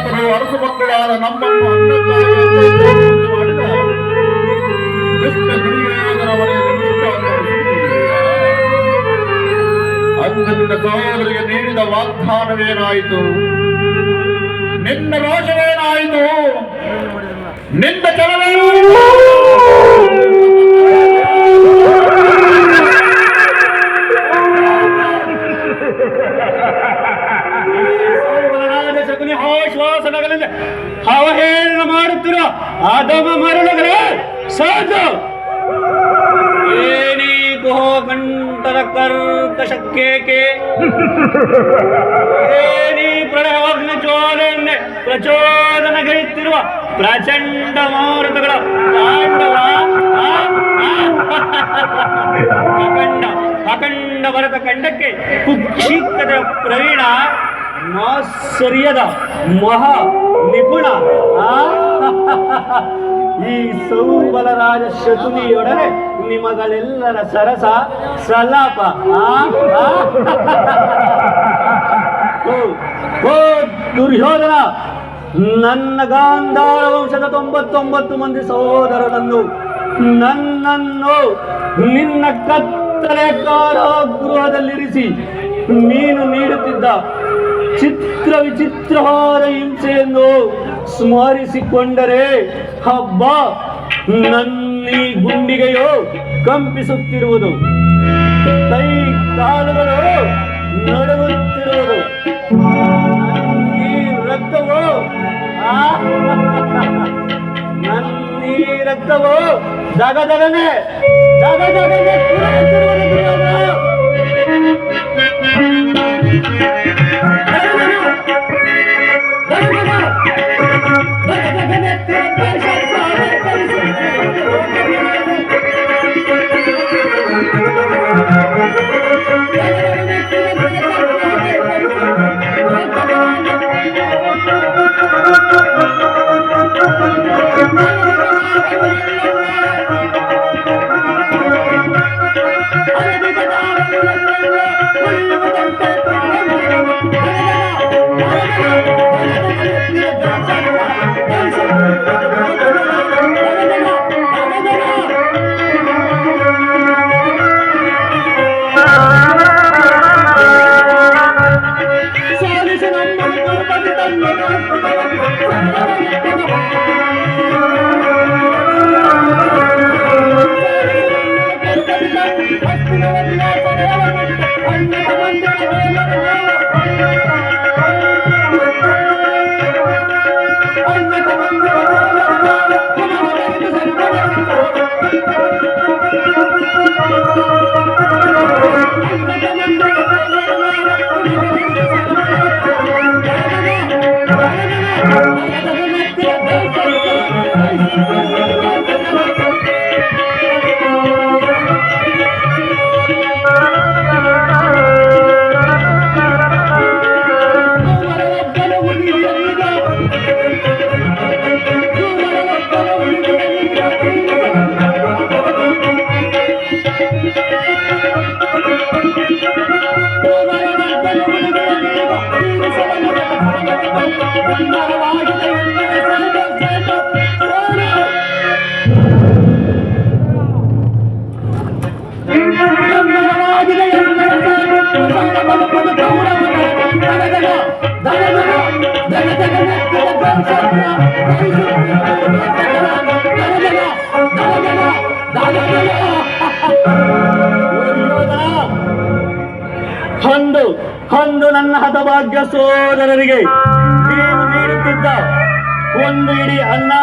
ಮಾತರು ಅರಸು ಮಕ್ಕಳಾದ ನಮ್ಮನ್ನು ಅನ್ನಕ್ಕಾಗಿ ಮಾಡಿದ ದುಷ್ಟ ದುರ್ಯೋಧನ ಮನೆಯಲ್ಲಿ ಅಂದು ನಿನ್ನ ಸಹೋದರಿಗೆ ನೀಡಿದ ವಾಗ್ದಾನವೇನಾಯಿತು? ನಿನ್ನ ರೋಷವೇನಾಯಿತು? ನಿನ್ನ ಕೆಲವೇನಾಯಿತು? ಶ್ವಾಸನಗಳಿಂದ ಅವಹೇಳನ ಮಾಡುತ್ತಿರುವ ಅಧಮ ಮರಳುಗಳೇ ಸಾಧು ಏನಿ ಗುಹೋಕಂಠದ ಕರ್ಕಶಕ್ಕೇಕೆ ಏನಿ ಪ್ರಳಯಾಗ್ನಿ ಜ್ವಾಲೆಯನ್ನೇ ಪ್ರಚೋದನಗೈಯುತ್ತಿರುವ ಪ್ರಚಂಡ ಮಾರುತಗಳ ತಾಂಡವ ಅಖಂಡ ಭರತ ಖಂಡಕ್ಕೆ ಕುಕ್ಷಿಕದ ಪ್ರವೀಣ ಮಾತ್ಸರ್ಯದ ಮಹಾ ನಿಪುಣ ಈ ಸೌಬಲರಾಜ ಶಕುನಿಯೊಡನೆ ನಿಮಗಳೆಲ್ಲರ ಸರಸ ಸಲಾಪ ಓ ದುರ್ಯೋಧನ, ನನ್ನ ಗಾಂಧಾರ ವಂಶದ 99 ಮಂದಿ ಸಹೋದರರನ್ನು ನನ್ನನ್ನು ನಿನ್ನ ಕತ್ತಲೆ ಕಾರಾಗೃಹದಲ್ಲಿರಿಸಿ ನೀನು ನೀಡುತ್ತಿದ್ದ ಚಿತ್ರ ವಿಚಿತ್ರವಾದ ಹಿಂಸೆಯನ್ನು ಸ್ಮರಿಸಿಕೊಂಡರೆ ಹಬ್ಬ ನನ್ನೀ ಗುಂಡಿಗೆಯೋ ಕಂಪಿಸುತ್ತಿರುವುದು, ಕೈ ಕಾಲುಗಳು ನಡುಗುತ್ತಿರುವುದು, ನನ್ನೀ ರಕ್ತವೋ ನನ್ನೀ ರಕ್ತವೋ ದಗದಗನೆ ಅಂದು ನನ್ನ ಹತಭಾಗ್ಯ ಸೋದರರಿಗೆ ನೀನು ನೀಡುತ್ತಿದ್ದ ಒಂದು ಇಡೀ ಅನ್ನ